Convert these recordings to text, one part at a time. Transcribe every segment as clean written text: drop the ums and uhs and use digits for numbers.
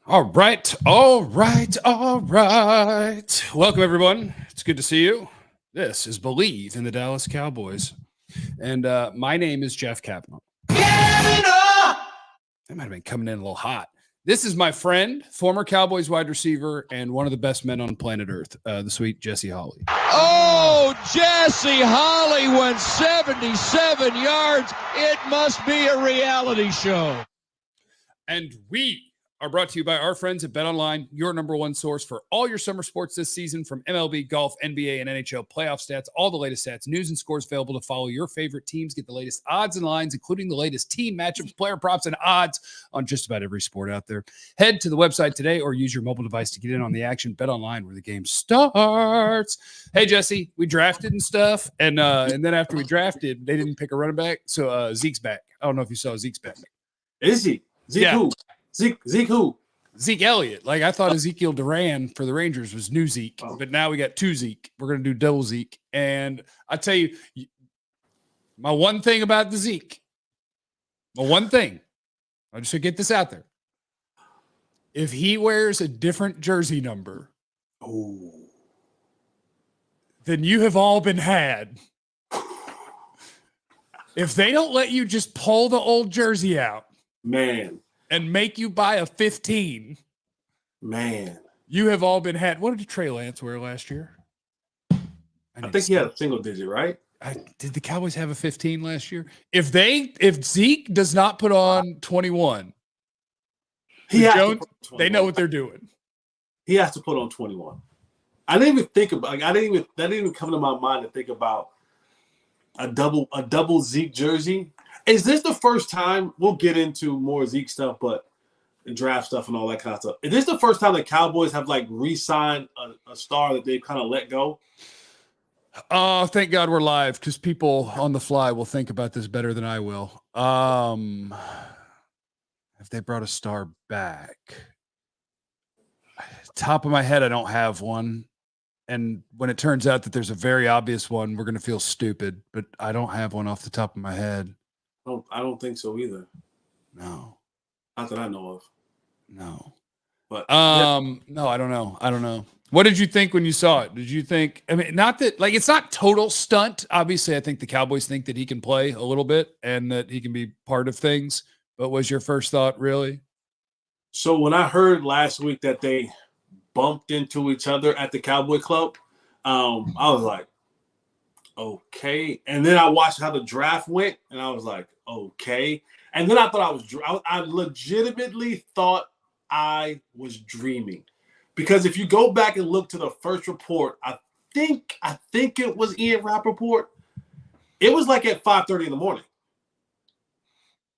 All right. Welcome, everyone. It's good to see you. This is Believe in the Dallas Cowboys. And my name is Jeff Cavanaugh. That might have been coming in a little hot. This is my friend, former Cowboys wide receiver, and one of the best men on planet Earth, the sweet Jesse Holley. Oh, Jesse Holley went 77 yards. It must be a reality show. And we are brought to you by our friends at BetOnline, your number one source for all your summer sports this season, from MLB, golf, NBA, and NHL playoff stats, all the latest stats, news, and scores available to follow your favorite teams. Get the latest odds and lines, including the latest team matchups, player props, and odds on just about every sport out there. Head to the website today or use your mobile device to get in on the action. BetOnline, where the game starts. Hey, Jesse, we drafted and stuff, and then after we drafted, they didn't pick a running back, so Zeke's back. I don't know if you saw Zeke's back. Is he? Zeke who? Zeke who? Zeke Elliott. Like, I thought Ezekiel Duran for the Rangers was new Zeke, but now we got two Zeke. We're going to do double Zeke. And I tell you, my one thing about the Zeke, I just to get this out there. If he wears a different jersey number, then you have all been had. If they don't let you just pull the old jersey out, man, and make you buy a 15, man, you have all been had. What did Trey Lance wear last year? I think he had a single digit, right? Did the Cowboys have a 15 last year? If Zeke does not put on 21, Jones, they know what they're doing. He has to put on 21. I didn't even think about. That didn't even come to my mind to think about a double Zeke jersey. Is this the first time? We'll get into more Zeke stuff, but draft stuff and all that kind of stuff. Is this the first time the Cowboys have re-signed a star that they've kind of let go? Oh, thank God we're live, because people on the fly will think about this better than I will. Have they brought a star back? Top of my head, I don't have one. And when it turns out that there's a very obvious one, we're going to feel stupid. But I don't have one off the top of my head. I don't think so either. No. Not that I know of. No. But no, I don't know. What did you think when you saw it? Did you think, I mean, not that, it's not total stunt. Obviously, I think the Cowboys think that he can play a little bit and that he can be part of things. But was your first thought really? So when I heard last week that they bumped into each other at the Cowboy Club, I was like, okay. And then I watched how the draft went, and I was like, okay. And then I thought I legitimately thought I was dreaming. Because if you go back and look to the first report, I think it was Ian Rappaport. It was at 5:30 in the morning.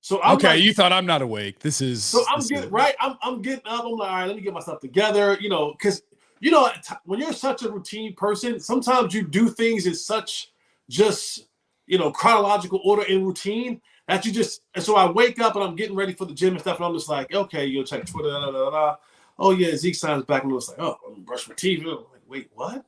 So I'm you thought I'm not awake. This is so I'm getting right. I'm getting up. I'm like, all right, let me get myself together. Because when you're such a routine person, sometimes you do things in such just chronological order and routine that you just. And so I wake up and I'm getting ready for the gym and stuff, and I'm just like, okay, you'll check Twitter. Da, da, da, da. Oh yeah, Zeke signs back, and I'm just like, oh, I'm gonna brush my teeth. I'm like, wait, what?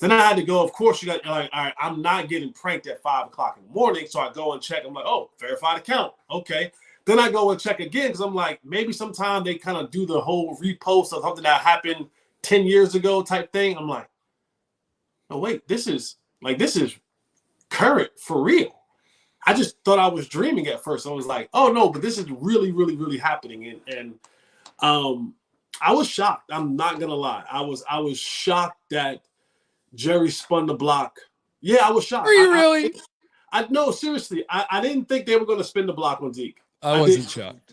Then I had to go. Of course, you got all right. I'm not getting pranked at 5:00 in the morning, so I go and check. I'm like, oh, verified account. Okay. Then I go and check again because I'm like, maybe sometime they kind of do the whole repost of something that happened 10 years ago type thing. I'm like, oh wait, this is current for real. I just thought I was dreaming at first. I was like, oh no, but this is really, really, really happening. And I was shocked. I'm not gonna lie. I was shocked that Jerry spun the block. Yeah, I was shocked. Were you really? No, seriously. I didn't think they were going to spin the block on Zeke. I wasn't shocked.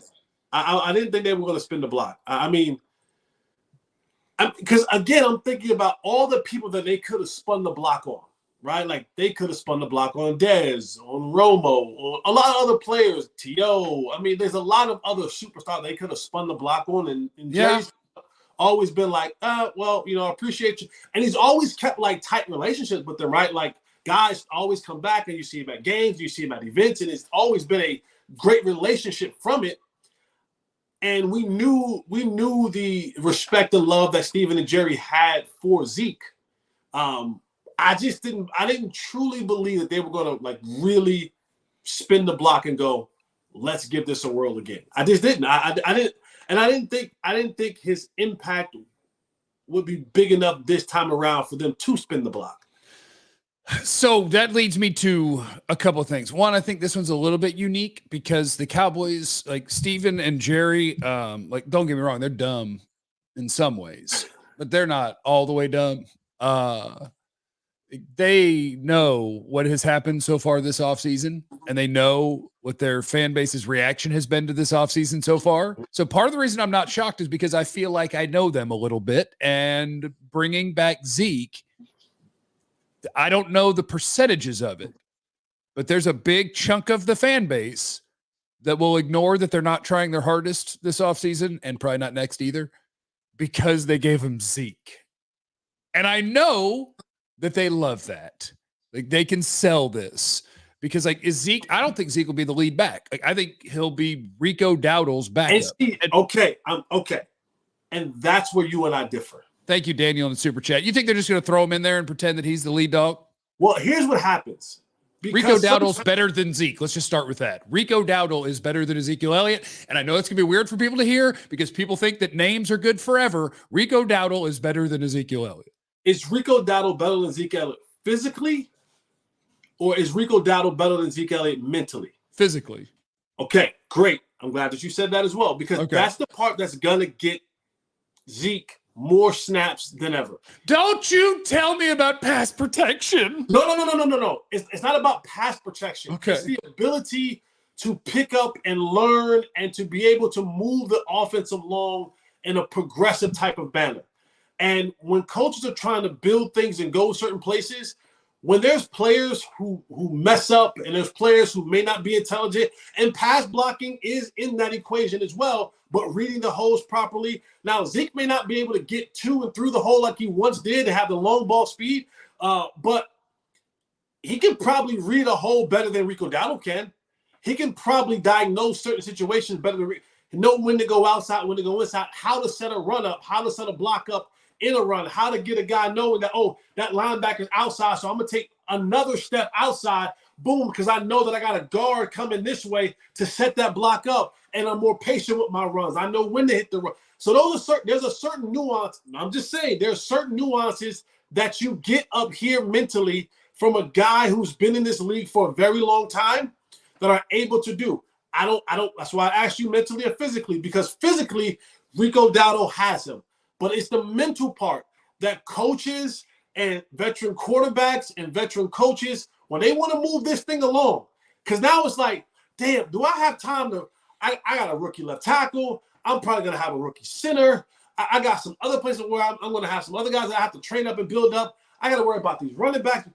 I didn't think they were going to spin the block. I mean, because again, I'm thinking about all the people that they could have spun the block on, right? Like they could have spun the block on Dez, on Romo, on a lot of other players, T.O. I mean, there's a lot of other superstars they could have spun the block on. And Jerry's always been like, well, I appreciate you. And he's always kept tight relationships with them, right? Like guys always come back and you see him at games, you see him at events, and it's always been a great relationship from it. And we knew the respect and love that Steven and Jerry had for Zeke. I didn't truly believe that they were going to really spin the block and go, let's give this a whirl again. I just didn't. I didn't. And I didn't think his impact would be big enough this time around for them to spin the block. So that leads me to a couple of things. One, I think this one's a little bit unique because the Cowboys, like Steven and Jerry, like, don't get me wrong, they're dumb in some ways, but they're not all the way dumb. They know what has happened so far this offseason, and they know what their fan base's reaction has been to this offseason so far. So part of the reason I'm not shocked is because I feel like I know them a little bit, and bringing back Zeke, I don't know the percentages of it, but there's a big chunk of the fan base that will ignore that they're not trying their hardest this offseason, and probably not next either, because they gave him Zeke. And I know that they love that. Like, they can sell this because, like, is Zeke, I don't think Zeke will be the lead back. Like, I think he'll be Rico Dowdle's backup. Okay. And that's where you and I differ. Thank you, Daniel, in the super chat. You think they're just going to throw him in there and pretend that he's the lead dog? Well, here's what happens. Rico Dowdle's better than Zeke. Let's just start with that. Rico Dowdle is better than Ezekiel Elliott. And I know it's going to be weird for people to hear because people think that names are good forever. Rico Dowdle is better than Ezekiel Elliott. Is Rico Dowdle better than Zeke Elliott physically? Or is Rico Dowdle better than Zeke Elliott mentally? Physically. Okay, great. I'm glad that you said that as well, because that's the part that's going to get Zeke more snaps than ever. Don't you tell me about pass protection. No. It's not about pass protection. Okay. It's the ability to pick up and learn and to be able to move the offense along in a progressive type of manner. And when coaches are trying to build things and go certain places, when there's players who mess up and there's players who may not be intelligent, and pass blocking is in that equation as well, but reading the holes properly. Now, Zeke may not be able to get to and through the hole like he once did and have the long ball speed, but he can probably read a hole better than Rico Dowdle can. He can probably diagnose certain situations better than know when to go outside, when to go inside, how to set a run up, how to set a block up in a run, how to get a guy knowing that, oh, that linebacker's outside, so I'm going to take another step outside, boom, because I know that I got a guard coming this way to set that block up, and I'm more patient with my runs. I know when to hit the run. So there's a certain nuance. I'm just saying there's certain nuances that you get up here mentally from a guy who's been in this league for a very long time that are able to do. I don't. That's why I asked you mentally or physically, because physically Rico Dowdle has him. But it's the mental part that coaches and veteran quarterbacks and veteran coaches, when they want to move this thing along, because now it's like, damn, do I have time to – I got a rookie left tackle. I'm probably going to have a rookie center. I got some other places where I'm going to have some other guys that I have to train up and build up. I got to worry about these running backs.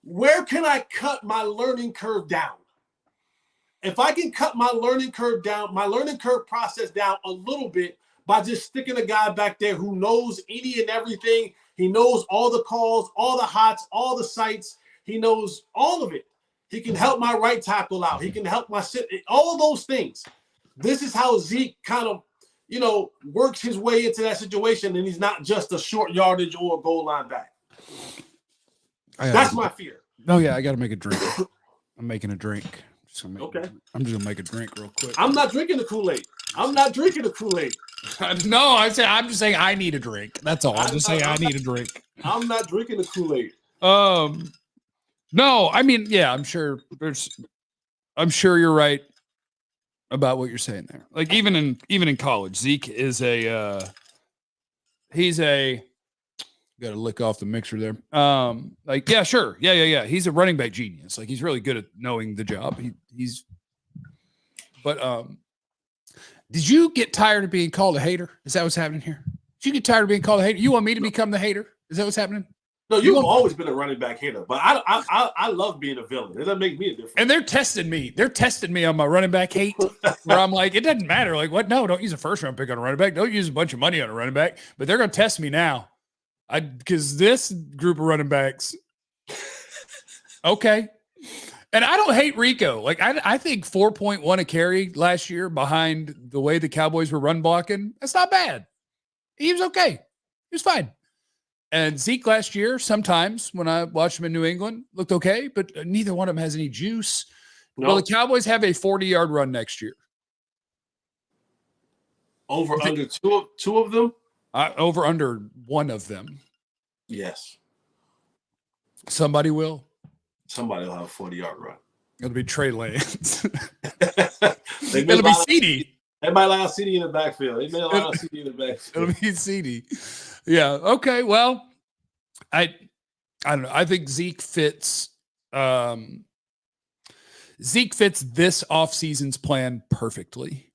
Where can I cut my learning curve down? If I can cut my learning curve down, my learning curve process down a little bit, by just sticking a guy back there who knows any and everything. He knows all the calls, all the hots, all the sites. He knows all of it. He can help my right tackle out. He can help my sit, all of those things. This is how Zeke kind of, works his way into that situation, and he's not just a short yardage or a goal line back. That's my fear. Oh, yeah, I got to make a drink. I'm making a drink. I'm just going to make a drink real quick. I'm not drinking the Kool-Aid. I'm No, I'm just saying I need a drink. That's all. I'm just saying I need a drink. I'm not drinking the Kool-Aid. No, I mean, yeah, I'm sure you're right about what you're saying there. Like even in college, Zeke is got to lick off the mixer there. Yeah, sure. Yeah. He's a running back genius. Like he's really good at knowing the job. Did you get tired of being called a hater? Is that what's happening here? Did you get tired of being called a hater? You want me to become the hater? Is that what's happening? No, you've always been a running back hater, but I love being a villain. It doesn't make me a difference. And they're testing me. They're testing me on my running back hate, where I'm like, it doesn't matter. Like, what? No, don't use a first round pick on a running back. Don't use a bunch of money on a running back. But they're going to test me now. Because this group of running backs, okay. And I don't hate Rico. Like, I think 4.1 a carry last year behind the way the Cowboys were run blocking, that's not bad. He was okay. He was fine. And Zeke last year, sometimes when I watched him in New England, looked okay, but neither one of them has any juice. No. Well, the Cowboys have a 40-yard run next year. Over under two of them? Over under one of them. Yes. Somebody will. Somebody will have a 40-yard run. It'll be Trey Lance. It'll be CD. They might allow CD in the backfield. They may allow CD in the backfield. It'll be CD. Yeah. Okay. Well, I don't know. I think Zeke fits. Zeke fits this offseason's plan perfectly.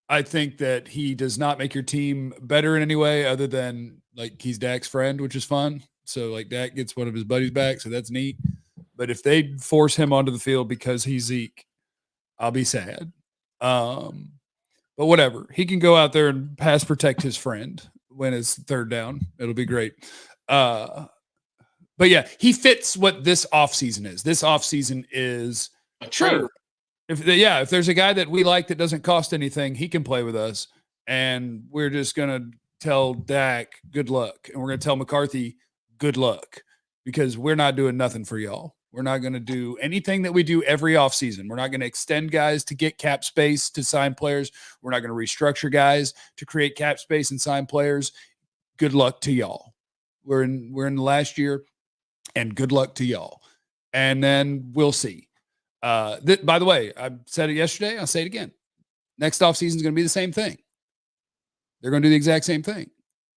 I think that he does not make your team better in any way other than like he's Dak's friend, which is fun. So like Dak gets one of his buddies back. So that's neat. But if they force him onto the field because he's Zeke, I'll be sad. But whatever. He can go out there and pass protect his friend when it's third down. It'll be great. But yeah, he fits what this offseason is. This offseason is a trainer. If there's a guy that we like that doesn't cost anything, he can play with us. And we're just going to tell Dak good luck. And we're going to tell McCarthy good luck because we're not doing nothing for y'all. We're not going to do anything that we do every offseason. We're not going to extend guys to get cap space to sign players. We're not going to restructure guys to create cap space and sign players. Good luck to y'all. We're in the last year, and good luck to y'all. And then we'll see. By the way, I said it yesterday. I'll say it again. Next offseason is going to be the same thing. They're going to do the exact same thing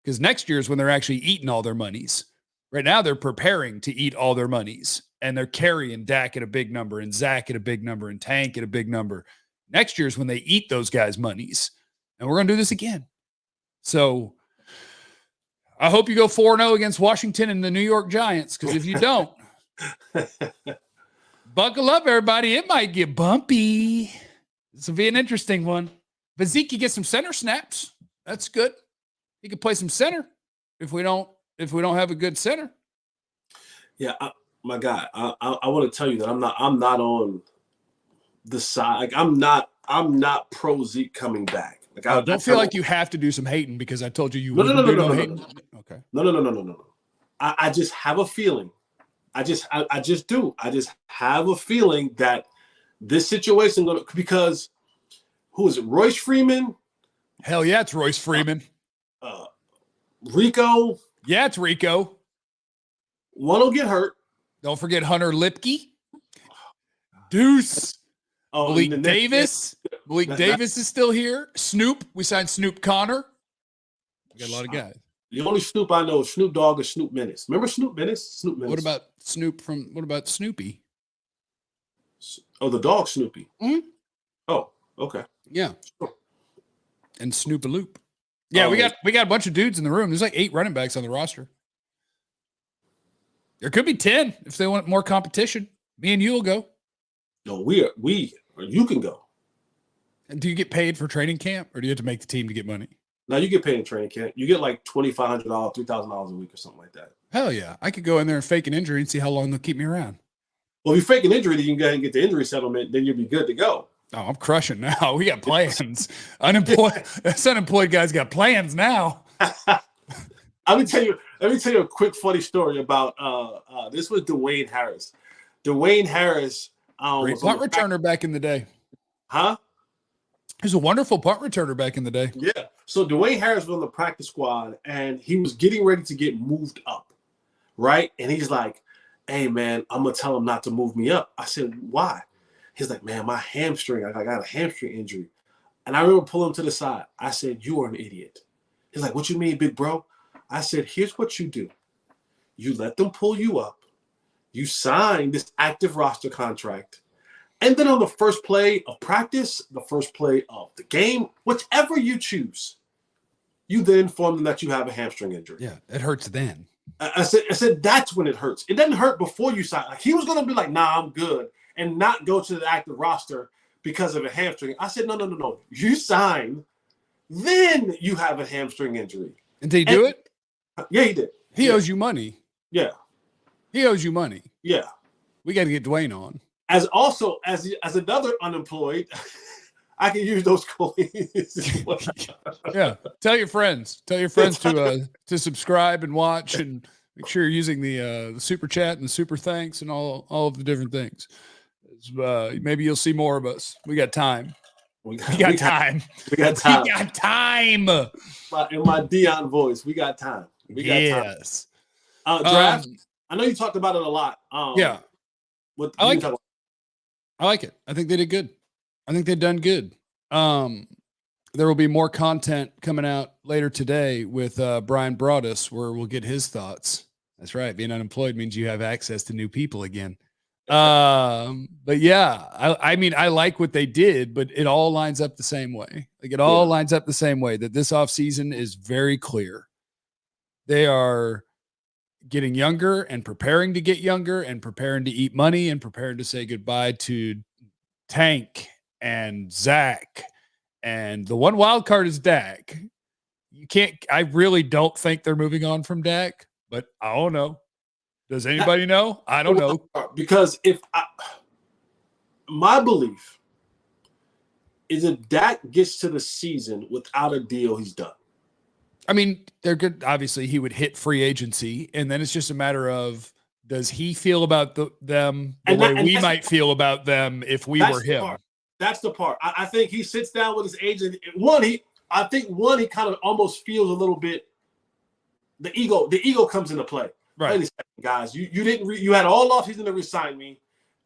because next year is when they're actually eating all their monies. Right now, they're preparing to eat all their monies. And they're carrying Dak at a big number and Zach at a big number and Tank at a big number. Next year is when they eat those guys' monies. And we're going to do this again. So I hope you go 4-0 against Washington and the New York Giants, because if you don't, buckle up, everybody. It might get bumpy. This will be an interesting one. But Zeke can get some center snaps. That's good. He can play some center if we don't have a good center. Yeah, my guy, I want to tell you that I'm not on the side. Like I'm not pro Zeke coming back. Like I don't feel like you have to do some hating because I told you you no. hating. Okay. No. I just have a feeling. I just do. I just have a feeling that this situation because who is it? Royce Freeman? Hell yeah, it's Royce Freeman. Rico? Yeah, it's Rico. One will get hurt. Don't forget Hunter Lipke. Deuce. Malik Davis. Malik Davis is still here. Snoop. We signed Snoop Connor. We got a lot of guys. The only Snoop I know is Snoop Dogg and Snoop Menace. Remember Snoop Menace? Snoop Menace. What about Snoopy? Oh, the dog Snoopy. Mm-hmm. Oh, okay. Yeah. Sure. And Snoop-a-Loop. Yeah, we got a bunch of dudes in the room. There's like 8 running backs on the roster. There could be 10 if they want more competition. Me and you will go. No, you can go. And do you get paid for training camp, or do you have to make the team to get money? No, you get paid in training camp. You get like $2,500, $3,000 a week or something like that. Hell yeah. I could go in there and fake an injury and see how long they'll keep me around. Well, if you fake an injury, then you can go ahead and get the injury settlement. Then you'll be good to go. Oh, I'm crushing now. We got plans. Unemployed guys got plans now. Let me tell you a quick funny story about this was Dwayne Harris. Dwayne Harris great punt returner back in the day. Huh? He was a wonderful punt returner back in the day. Yeah. So Dwayne Harris was on the practice squad and he was getting ready to get moved up. Right? And he's like, hey man, I'm gonna tell him not to move me up. I said, why? He's like, man, my hamstring, I got a hamstring injury. And I remember pulling him to the side. I said, you are an idiot. He's like, what you mean, big bro? I said, here's what you do. You let them pull you up. You sign this active roster contract. And then on the first play of practice, the first play of the game, whichever you choose, you then inform them that you have a hamstring injury. Yeah, it hurts then. I said that's when it hurts. It doesn't hurt before you sign. Like he was going to be like, nah, I'm good, and not go to the active roster because of a hamstring. I said, no. You sign, then you have a hamstring injury. And did he do it? Yeah, he did. He owes you money. Yeah. He owes you money. Yeah. We got to get Dwayne on. As another unemployed, I can use those coins. Yeah. Tell your friends to subscribe and watch, and make sure you're using the super chat and the super thanks and all of the different things. Maybe you'll see more of us. We got time. We got time. We got time. We got time. In my Dion voice, we got time. We got time. Draft. I know you talked about it a lot. Yeah. I like it. I like it. I think they did good. I think they've done good. There will be more content coming out later today with Brian Broaddus, where we'll get his thoughts. That's right. Being unemployed means you have access to new people again. But yeah, I mean, I like what they did, but it all lines up the same way. Like it all lines up the same way, that this offseason is very clear. They are getting younger and preparing to get younger and preparing to eat money and preparing to say goodbye to Tank and Zach. And the one wild card is Dak. I really don't think they're moving on from Dak, but I don't know. Does anybody know? I don't know. Because my belief is if Dak gets to the season without a deal, he's done. I mean, they're good. Obviously, he would hit free agency, and then it's just a matter of, does he feel about them the way we might feel about them if we were him? That's the part. I think he sits down with his agent. I think he kind of almost feels a little bit the ego comes into play. Right. Wait a second, guys. You had all offseason to resign me,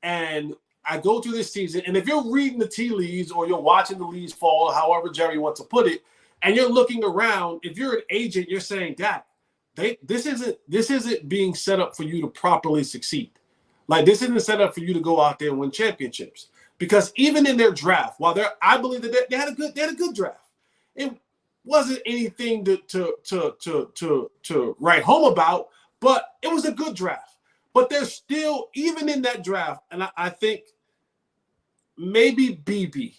and I go through this season, and if you're reading the tea leaves or you're watching the leaves fall, however Jerry wants to put it, and you're looking around, if you're an agent, you're saying, Dak, this isn't being set up for you to properly succeed. Like, this isn't set up for you to go out there and win championships. Because even in their draft, I believe that they had a good draft. It wasn't anything to write home about, but it was a good draft. But there's still, even in that draft, and I think maybe BB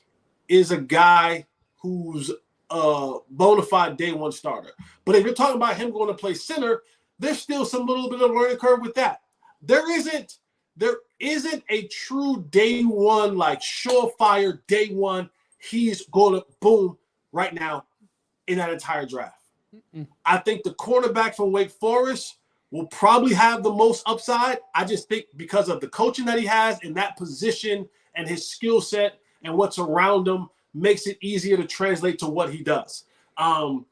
is a guy who's a bona fide day one starter. But if you're talking about him going to play center, there's still some little bit of learning curve with that. There isn't a true day one, like surefire day one, he's going to boom right now in that entire draft. I think the quarterback from Wake Forest will probably have the most upside. I just think because of the coaching that he has in that position and his skill set and what's around him makes it easier to translate to what he does. I'm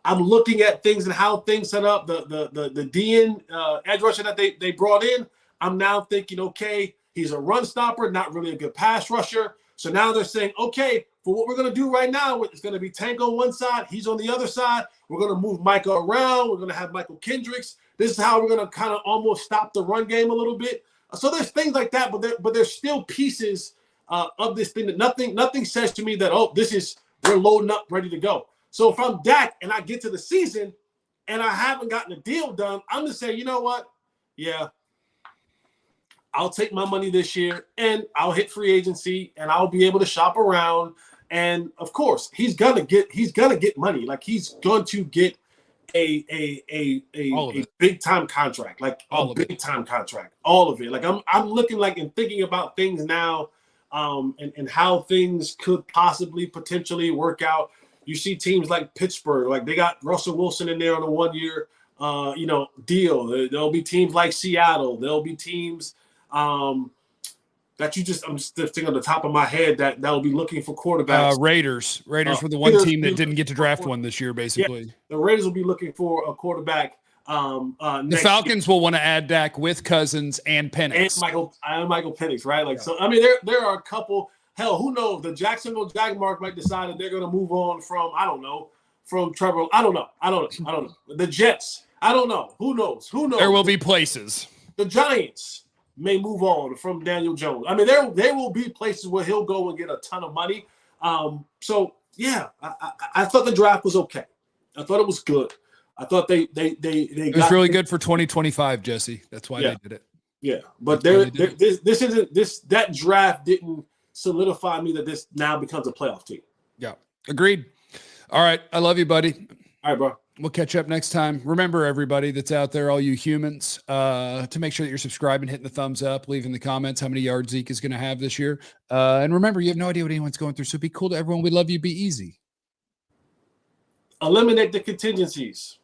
looking at things and how things set up. The DN edge rusher that they brought in, I'm now thinking, okay, he's a run stopper, not really a good pass rusher. So now they're saying, okay, for what we're going to do right now, it's going to be Tank on one side, he's on the other side. We're going to move Micah around. We're going to have Michael Kendricks. This is how we're going to kind of almost stop the run game a little bit. So there's things like that, but there's still pieces of this thing that nothing says to me that, we're loading up, ready to go. So if I'm Dak and I get to the season and I haven't gotten a deal done, I'm just saying, you know what? Yeah, I'll take my money this year and I'll hit free agency and I'll be able to shop around. And of course, he's gonna get money. Like, he's going to get a big time contract, like a big time contract, all of it. Like, I'm looking like and thinking about things now, and how things could potentially work out. You see teams like Pittsburgh, like they got Russell Wilson in there on a 1 year, deal. There'll be teams like Seattle. There'll be teams that I'm just thinking on the top of my head that will be looking for quarterbacks. Raiders were the one team that didn't get to draft one this year, basically. Yeah, the Raiders will be looking for a quarterback. The Falcons will want to add Dak with Cousins and Penix. And Michael Penix, right? Like, so I mean, there are a couple. Hell, who knows? The Jacksonville Jaguars might decide that they're going to move on from Trevor. I don't know. The Jets. I don't know. Who knows? There will be places. The Giants may move on from Daniel Jones. I mean, there will be places where he'll go and get a ton of money. So yeah, I thought the draft was okay. I thought it was good. I thought they it was really good for 2025, Jesse. That's why they did it. Yeah, but that draft didn't solidify me that this now becomes a playoff team. Yeah, agreed. All right, I love you, buddy. All right, bro. We'll catch up next time. Remember, everybody that's out there, all you humans, to make sure that you're subscribing, hitting the thumbs up, leaving the comments how many yards Zeke is going to have this year. And remember, you have no idea what anyone's going through, so be cool to everyone. We love you. Be easy. Eliminate the contingencies.